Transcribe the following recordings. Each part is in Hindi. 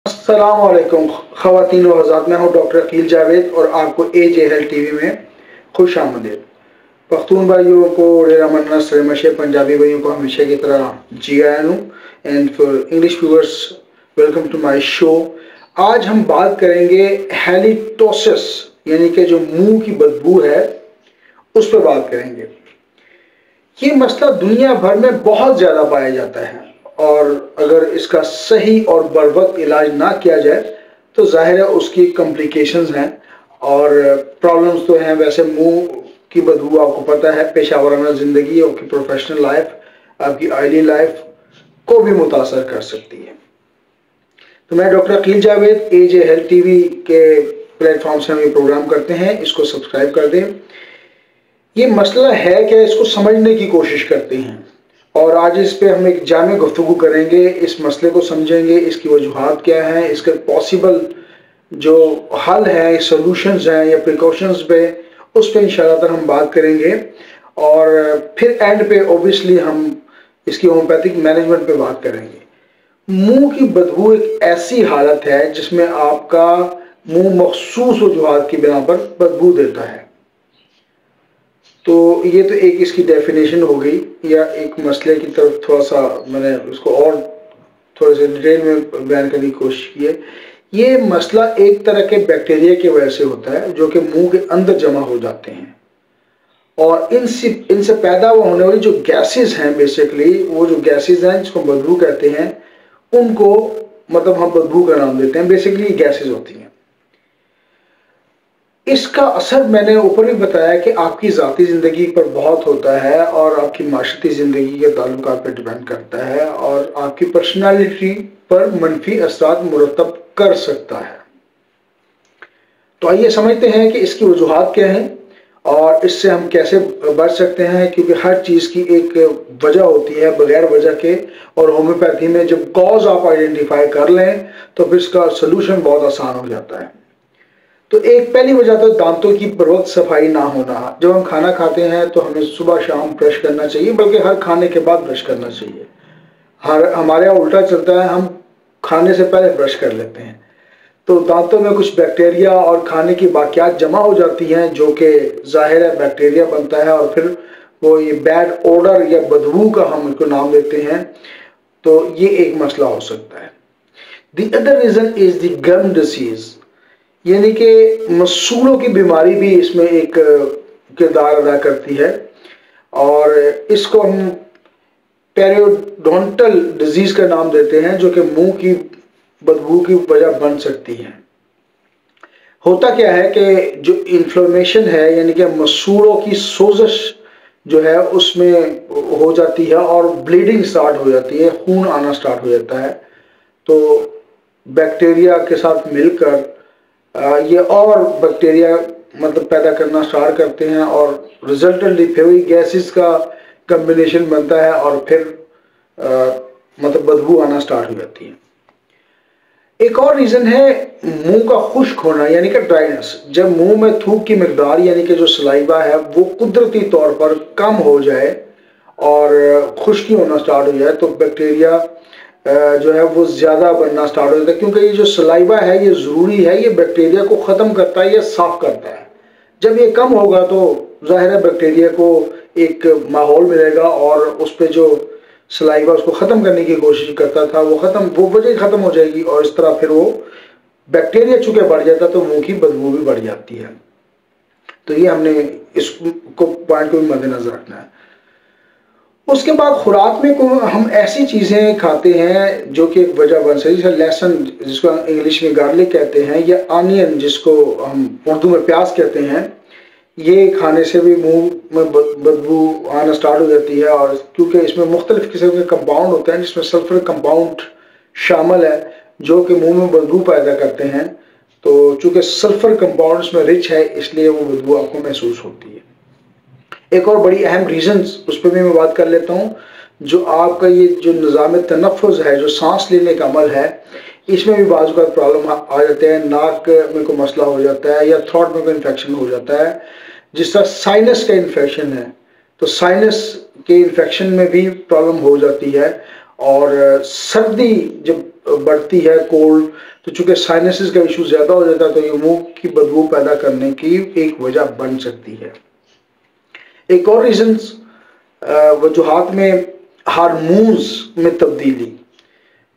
अस्सलामुअलैकुम ख़वातीन व हज़रात, मैं हूँ डॉक्टर अकील जावेद और आपको एजे हेल्थ टीवी में खुश आमदीद। पख्तून भाइयों को डेरा मन्ना सरमशे, पंजाबी भाइयों को हमेशा की तरह जी आया हूँ। And for English viewers, welcome to my show. आज हम बात करेंगे हैलिटोसिस यानी कि जो मुंह की बदबू है उस पर बात करेंगे। ये मसला दुनिया भर में बहुत ज़्यादा पाया जाता है और अगर इसका सही और बरवक्त इलाज ना किया जाए तो जाहिर है उसकी कॉम्प्लिकेशंस हैं और प्रॉब्लम्स तो हैं। वैसे मुंह की बदबू आपको पता है पेशावराना ज़िंदगी, आपकी प्रोफेशनल लाइफ, आपकी आइली लाइफ को भी मुतासर कर सकती है। तो मैं डॉक्टर अकील जावेद एजे हेल्थ टीवी के प्लेटफॉर्म से हम ये प्रोग्राम करते हैं, इसको सब्सक्राइब कर दें। ये मसला है कि इसको समझने की कोशिश करते हैं और आज इस पे हम एक जामे गुफ्तगू करेंगे, इस मसले को समझेंगे, इसकी वजूहात क्या हैं, इसके पॉसिबल जो हल है, सॉल्यूशंस हैं या प्रिकॉशंस पे, उस पर इंशाल्लाह हम बात करेंगे। और फिर एंड पे ओबियसली हम इसकी होम्योपैथिक मैनेजमेंट पे बात करेंगे। मुंह की बदबू एक ऐसी हालत है जिसमें आपका मुंह मखसूस वजूहात की बिना पर बदबू देता है। तो ये तो एक इसकी डेफिनेशन हो गई या एक मसले की तरफ थोड़ा सा मैंने उसको और थोड़े से डिटेल में बयान करने की कोशिश की है। ये मसला एक तरह के बैक्टीरिया की वजह से होता है जो कि मुंह के अंदर जमा हो जाते हैं और इनसे पैदा होने वाली जो गैसेस हैं, बेसिकली वो जो गैसेस हैं जिसको बदबू कहते हैं, उनको मतलब हम बदबू का नाम देते हैं। बेसिकली गैसेस होती हैं। इसका असर मैंने ऊपर भी बताया कि आपकी ज़ाती ज़िंदगी पर बहुत होता है और आपकी माशरती ज़िंदगी के ताल्लुकात पर डिपेंड करता है और आपकी पर्सनालिटी पर मनफी असरात मुरतब कर सकता है। तो आइए समझते हैं कि इसकी वजूहात क्या हैं और इससे हम कैसे बच सकते हैं, क्योंकि हर चीज़ की एक वजह होती है बगैर वजह के। और होम्योपैथी में जब कॉज आप आइडेंटिफाई कर लें तो फिर इसका सोल्यूशन बहुत आसान हो जाता है। तो एक पहली वजह तो दांतों की बरवक्त सफाई ना होना। जब हम खाना खाते हैं तो हमें सुबह शाम ब्रश करना चाहिए, बल्कि हर खाने के बाद ब्रश करना चाहिए। हमारे यहाँ उल्टा चलता है, हम खाने से पहले ब्रश कर लेते हैं तो दांतों में कुछ बैक्टीरिया और खाने की बाकियात जमा हो जाती हैं जो कि जाहिर है बैक्टीरिया बनता है और फिर वो ये बैड ओडर या बदबू का हम इसको नाम देते हैं। तो ये एक मसला हो सकता है। The other reason is the gum disease, यानी कि मसूड़ों की बीमारी भी इसमें एक किरदार अदा करती है और इसको हम पेरियोडोंटल डिजीज का नाम देते हैं, जो कि मुंह की बदबू की वजह बन सकती है। होता क्या है कि जो इन्फ्लेमेशन है यानी कि मसूड़ों की सोजश जो है उसमें हो जाती है और ब्लीडिंग स्टार्ट हो जाती है, खून आना स्टार्ट हो जाता है। तो बैक्टीरिया के साथ मिलकर ये और बैक्टीरिया मतलब पैदा करना स्टार्ट करते हैं और रिजल्टेंटली फिर वही गैसेस का कम्बिनेशन बनता है और फिर मतलब बदबू आना स्टार्ट हो जाती है। एक और रीज़न है मुंह का खुश्क होना यानी कि ड्राइनेस। जब मुंह में थूक की मिकदार यानी कि जो सलाइवा है वो कुदरती तौर पर कम हो जाए और खुश्की होना स्टार्ट हो जाए तो बैक्टीरिया जो है वो ज़्यादा बनना स्टार्ट हो जाता है, क्योंकि ये जो सलाइवा है ये ज़रूरी है, ये बैक्टीरिया को ख़त्म करता है, ये साफ़ करता है। जब ये कम होगा तो ज़ाहिर है बैक्टीरिया को एक माहौल मिलेगा और उस पर जो सलाइवा उसको ख़त्म करने की कोशिश करता था वो वजह ख़त्म हो जाएगी और इस तरह फिर वो बैक्टीरिया चूँकि बढ़ जाता तो मुँह की बदबू भी बढ़ जाती है। तो ये हमने इसको पॉइंट को भी मद्देनजर रखना है। उसके बाद खुराक में को हम ऐसी चीज़ें खाते हैं जो कि एक वजह बन सकती है, जैसे लहसुन जिसको इंग्लिश में गार्लिक कहते हैं या अनियन जिसको हम उर्दू में प्याज कहते हैं, ये खाने से भी मुंह में बदबू आना स्टार्ट हो जाती है। और क्योंकि इसमें मुख्तलिफ किस्म के कंपाउंड होते हैं जिसमें सल्फर कंपाउंड शामिल है जो कि मुँह में बदबू पैदा करते हैं, तो चूँकि सल्फर कंपाउंड इसमें रिच है इसलिए वो बदबू आपको महसूस होती है। एक और बड़ी अहम रीजंस उस पर भी मैं बात कर लेता हूँ, जो आपका ये जो निज़ाम तनफ़ुज़ है, जो सांस लेने का अमल है, इसमें भी बाज़ का प्रॉब्लम आ जाते हैं। नाक में कोई मसला हो जाता है या थ्रोट में कोई इन्फेक्शन हो जाता है। जिस तरह साइनस का इन्फेक्शन है तो साइनस के इन्फेक्शन में भी प्रॉब्लम हो जाती है और सर्दी जब बढ़ती है, कोल्ड, तो चूंकि साइनसिस का इशू ज़्यादा हो जाता है तो ये मुंह की बदबू पैदा करने की एक वजह बन सकती है। एक और रीज़न वजूहात में हार्मोन्स में तब्दीली।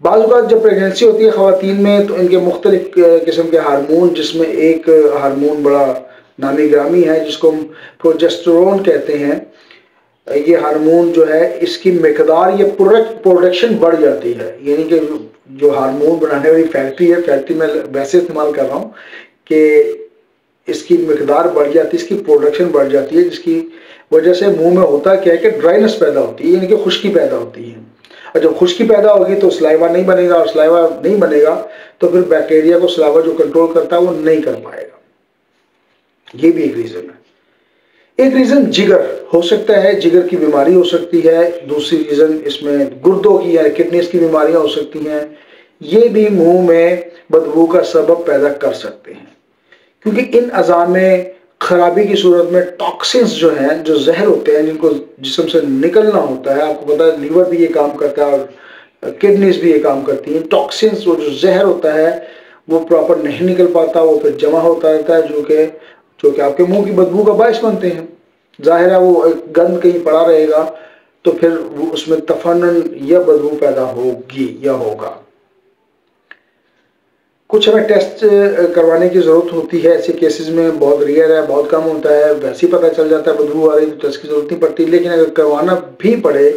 बाज़ औक़ात जब प्रेगनेंसी होती है ख़वातीन में तो इनके मुख्तलिफ किस्म के हार्मोन, जिसमें एक हार्मोन बड़ा नामी ग्रामी है जिसको हम प्रोजेस्टेरोन कहते हैं। ये हार्मोन जो है इसकी मिकदार, ये प्रोडक्शन बढ़ जाती है, यानी कि जो हार्मोन बनाने वाली फैक्ट्री है, फैक्ट्री में वैसे इस्तेमाल कर रहा हूँ कि इसकी मिकदार बढ़ जाती है, इसकी प्रोडक्शन बढ़ जाती है, जिसकी वजह से मुंह में होता क्या है कि ड्राइनेस पैदा होती है, यानी कि खुश्की पैदा होती है। और जब खुश्की पैदा होगी तो सलाइवा नहीं बनेगा, और सलाइवा नहीं बनेगा तो फिर बैक्टीरिया को सलाइवा जो कंट्रोल करता है वो नहीं कर पाएगा। ये भी एक रीज़न है। एक रीज़न जिगर हो सकता है, जिगर की बीमारी हो सकती है। दूसरी रीज़न इसमें गुर्दों की या किडनीज की बीमारियां हो सकती हैं। ये भी मुंह में बदबू का सबब पैदा कर सकते हैं, क्योंकि इन अज़ा में खराबी की सूरत में टॉक्सिन्स जो हैं, जो जहर होते हैं जिनको जिस्म से निकलना होता है, आपको पता है लीवर भी ये काम करता है और किडनीज भी ये काम करती हैं। टॉक्सिन्स, वो जो जहर होता है वो प्रॉपर नहीं निकल पाता, वो फिर जमा होता रहता है, जो कि आपके मुंह की बदबू का बायस बनते हैं। जाहिर है वो गंद कहीं पड़ा रहेगा तो फिर वो उसमें तफन्नुन या बदबू पैदा होगी या होगा। कुछ हमें टेस्ट करवाने की ज़रूरत होती है ऐसे केसेस में, बहुत रेयर है, बहुत कम होता है, वैसे ही पता चल जाता है बदबू आ रही तो टेस्ट की ज़रूरत नहीं पड़ती। लेकिन अगर करवाना भी पड़े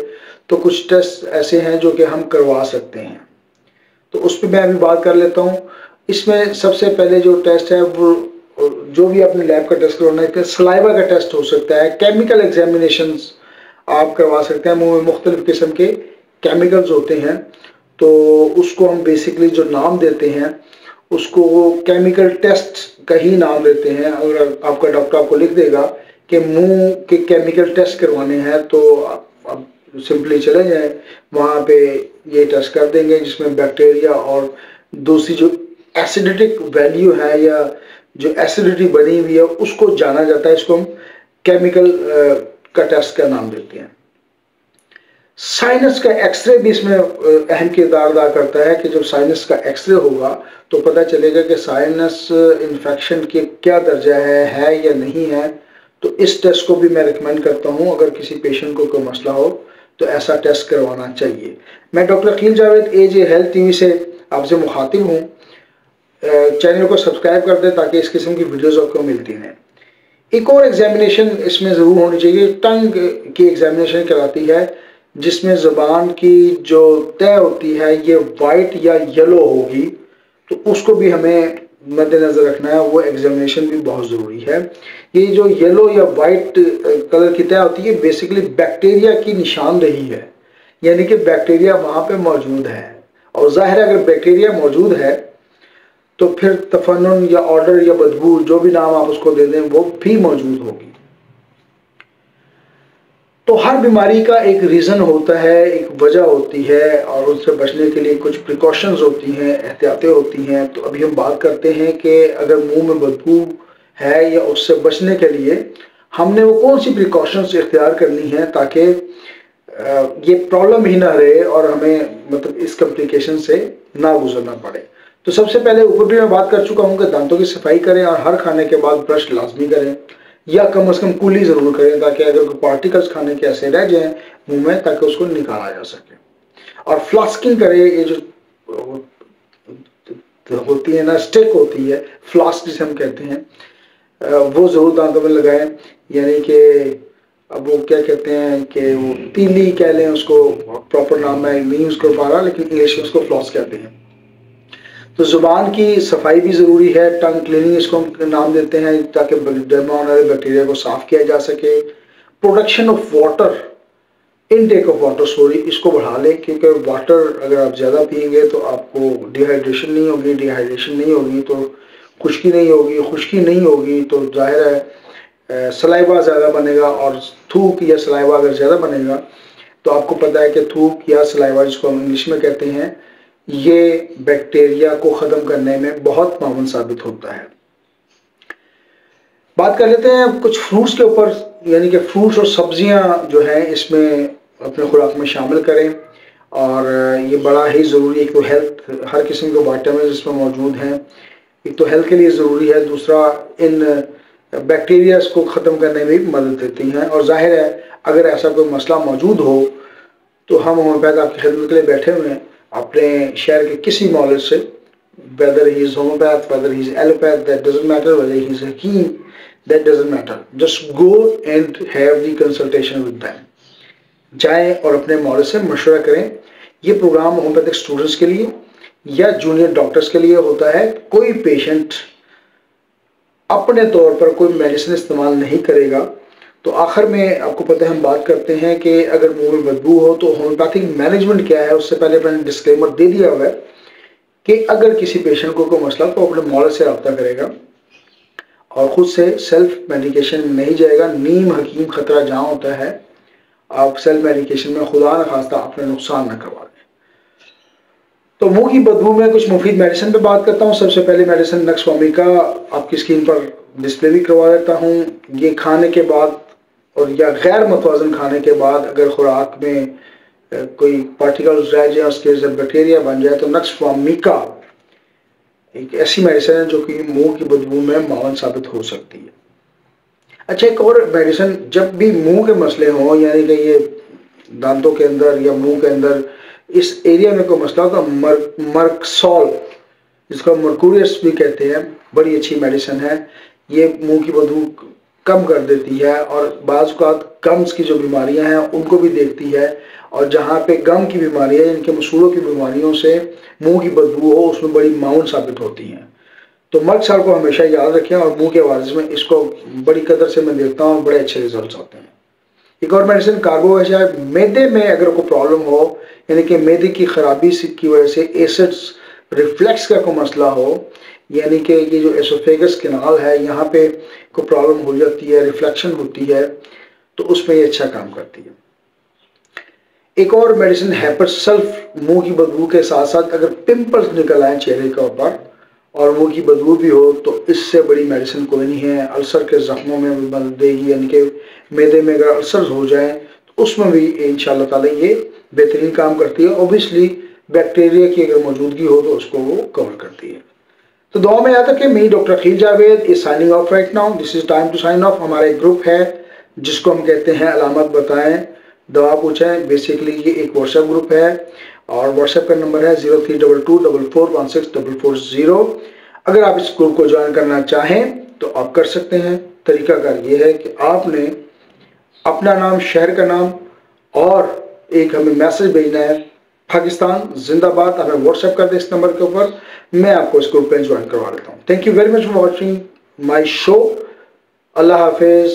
तो कुछ टेस्ट ऐसे हैं जो कि हम करवा सकते हैं, तो उस पर मैं अभी बात कर लेता हूँ। इसमें सबसे पहले जो टेस्ट है वो, जो भी अपने लैब का टेस्ट करवाना है, सलाइवा का टेस्ट हो सकता है, केमिकल एग्जामिनेशंस आप करवा सकते हैं। मुंह में मुख्तलिफ किस्म के केमिकल्स होते हैं, तो उसको हम बेसिकली जो नाम देते हैं उसको वो केमिकल टेस्ट का ही नाम देते हैं। अगर आपका डॉक्टर आपको लिख देगा कि मुंह के केमिकल टेस्ट करवाने हैं तो आप सिंपली चले जाएं, वहाँ पे ये टेस्ट कर देंगे, जिसमें बैक्टीरिया और दूसरी जो एसिडिटिक वैल्यू है या जो एसिडिटी बनी हुई है उसको जाना जाता है। इसको हम केमिकल का टेस्ट का नाम देते हैं। साइनस का एक्सरे भी इसमें अहम किरदार अदा करता है कि जब साइनस का एक्सरे होगा तो पता चलेगा कि साइनस इन्फेक्शन के क्या दर्जा है या नहीं है। तो इस टेस्ट को भी मैं रिकमेंड करता हूं, अगर किसी पेशेंट को कोई मसला हो तो ऐसा टेस्ट करवाना चाहिए। मैं doctor Aqeel Javed AJ health TV से आपसे मुखातिब हूँ। चैनल को सब्सक्राइब कर दें ताकि इस किस्म की वीडियोस आपको मिलती रहें। एक और एग्जामिनेशन इसमें ज़रूर होनी चाहिए, टंग की एग्जामिनेशन कराती है, जिसमें ज़बान की जो तय होती है ये वाइट या येलो होगी, तो उसको भी हमें मद्देनज़र रखना है। वो एग्जामिनेशन भी बहुत ज़रूरी है। ये जो येलो या वाइट कलर की तय होती है बेसिकली बैक्टीरिया की निशानदेही है, यानी कि बैक्टीरिया वहाँ पे मौजूद है। और ज़ाहिर है अगर बैक्टीरिया मौजूद है तो फिर तफन्नुन या ऑर्डर या बदबू, जो भी नाम आप उसको दे दें, वो भी मौजूद होगी। तो हर बीमारी का एक रीज़न होता है, एक वजह होती है, और उससे बचने के लिए कुछ प्रिकॉशंस होती हैं, एहतियातें होती हैं। तो अभी हम बात करते हैं कि अगर मुंह में बदबू है या उससे बचने के लिए हमने वो कौन सी प्रिकॉशंस इख्तियार करनी है ताकि ये प्रॉब्लम ही ना रहे और हमें मतलब इस कॉम्प्लिकेशन से ना गुजरना पड़े। तो सबसे पहले ऊपर भी मैं बात कर चुका हूँ कि दांतों की सफाई करें और हर खाने के बाद ब्रश लाजमी करें, या कम से कम कुली ज़रूर करें ताकि अगर कोई पार्टिकल्स खाने के ऐसे रह जाएं मुंह में ताकि उसको निकाला जा सके। और फ्लास्किंग करें, ये जो होती है ना, स्टिक होती है, फ्लास्क जिसे हम कहते हैं, वो ज़रूर दांतों में लगाएं। यानी कि अब वो क्या कहते हैं कि वो तीली कह लें, उसको प्रॉपर नाम मैं नहीं यूज़ कर पा रहा, लेकिन इंग्लिश में उसको फ्लॉस कहते हैं। तो ज़ुबान की सफाई भी ज़रूरी है, टंग क्लीनिंग इसको हम नाम देते हैं, ताकि डर्मा वाले बैक्टीरिया को साफ़ किया जा सके। Production of water, intake of water sorry, इसको बढ़ा लें, क्योंकि वाटर अगर आप ज़्यादा पिएंगे तो आपको डिहाइड्रेशन नहीं होगी, डिहाइड्रेशन नहीं होगी तो खुश्की नहीं होगी, खुश्की नहीं होगी तो जाहिर है सलाइवा ज़्यादा बनेगा, और थूक या सलाइवा अगर ज़्यादा बनेगा तो आपको पता है कि थूक या सलाइवा जिसको हम इंग्लिश में कहते हैं, ये बैक्टीरिया को ख़त्म करने में बहुत मामून साबित होता है। बात कर लेते हैं कुछ फ्रूट्स के ऊपर, यानी कि फ्रूट्स और सब्जियां जो हैं इसमें अपने खुराक में शामिल करें। और ये बड़ा ही ज़रूरी है। एक तो हेल्थ, हर किस्म के विटामिन इसमें मौजूद हैं, एक तो हेल्थ के लिए ज़रूरी है, दूसरा इन बैक्टीरियाज को ख़त्म करने में भी मदद देती हैं। और जाहिर है अगर ऐसा कोई मसला मौजूद हो तो हम होम्योपैथ आपकी खिदमत के लिए बैठे हुए हैं। अपने शहर के किसी नॉलेज से, whether he is homeopath, whether he is allopath, that doesn't matter, whether he is hakim, that doesn't matter, just go and have the consultation with them। जाएं और अपने मौलवी से मशवरा करें। ये प्रोग्राम होम्योपैथिक स्टूडेंट्स के लिए या जूनियर डॉक्टर्स के लिए होता है। कोई पेशेंट अपने तौर पर कोई मेडिसिन इस्तेमाल नहीं करेगा। तो आखिर में आपको पता है हम बात करते हैं कि अगर मुंह में बदबू हो तो होम्योपैथिक मैनेजमेंट क्या है, उससे पहले मैंने डिस्क्लेमर दे दिया हुआ है कि अगर किसी पेशेंट को कोई मसला तो अपने मौलवी से रब्ता करेगा और ख़ुद से सेल्फ मेडिकेशन नहीं जाएगा। नीम हकीम खतरा जहाँ होता है, आप सेल्फ मेडिकेशन में खुदा न खास्ता अपने नुकसान न करवा दें। तो मुंह की बदबू में कुछ मुफीद मेडिसिन पे बात करता हूँ। सबसे पहले मेडिसिन नक्स वामिका आपकी स्क्रीन पर डिस्प्ले भी करवा देता हूँ। ये खाने के बाद और या गैर मतवाजन खाने के बाद अगर खुराक में कोई पार्टिकल्स रह जाए, उसके जब बैक्टीरिया बन जाए, तो नक्स वामिका एक ऐसी मेडिसिन है जो कि मुंह की बदबू में मावन साबित हो सकती है। अच्छा, एक और मेडिसिन, जब भी मुंह के मसले हों, यानी कि ये दांतों के अंदर या मुंह के अंदर इस एरिया में कोई मसला हो, तो मर्कसोल, जिसको मर्कूरियस भी कहते हैं, बड़ी अच्छी मेडिसिन है। ये मुंह की बदबू कम कर देती है और बाज़ गम्स की जो बीमारियां हैं उनको भी देखती है। और जहाँ पे गम की बीमारियां, इनके मसूलों की बीमारियों से मुंह की बदबू हो, उसमें बड़ी माउन साबित होती हैं। तो मर्कसोल को हमेशा याद रखें और मुंह के वारिस में इसको बड़ी कदर से मैं देखता हूँ, बड़े अच्छे रिजल्ट आते हैं। एक और मेडिसिन कार्बोवेज है। मैदे में अगर कोई प्रॉब्लम हो, यानी कि मैदे की खराबी की वजह से एसिड्स रिफ्लेक्स का कोई मसला हो, यानी कि ये जो एसोफेगस कैनाल है यहाँ पे कोई प्रॉब्लम हो जाती है, रिफ्लेक्शन होती है, तो उसमें ये अच्छा काम करती है। एक और मेडिसिन हैपर सल्फ, मुंह की बदबू के साथ साथ अगर पिंपल्स निकल आए चेहरे के ऊपर और मुंह की बदबू भी हो, तो इससे बड़ी मेडिसिन कोई नहीं है। अल्सर के जख्मों में भी मदद देगी, यानी कि मैदे में अगर अल्सर हो जाए तो उसमें भी इंशाल्लाह ताला ये बेहतरीन काम करती है। ओबियसली बैक्टीरिया की अगर मौजूदगी हो तो उसको वो कवर करती है। तो दुआ में याद रखें, मैं doctor Aqeel Javed is signing off right now. This is time to sign off. हमारा एक ग्रुप है जिसको हम कहते हैं अलामत बताएं दवा पूछें। बेसिकली ये एक व्हाट्सएप ग्रुप है और व्हाट्सएप का नंबर है 0322441640। अगर आप इस ग्रुप को ज्वाइन करना चाहें तो आप कर सकते हैं। तरीकाकार ये है कि आपने अपना नाम, शहर का नाम और एक हमें मैसेज भेजना है, पाकिस्तान जिंदाबाद, हमें व्हाट्सएप कर दें इस नंबर के ऊपर। मैं आपको इस ग्रुप में ज्वाइन करवा देता हूँ। Thank you very much for watching my show. Allah Hafiz.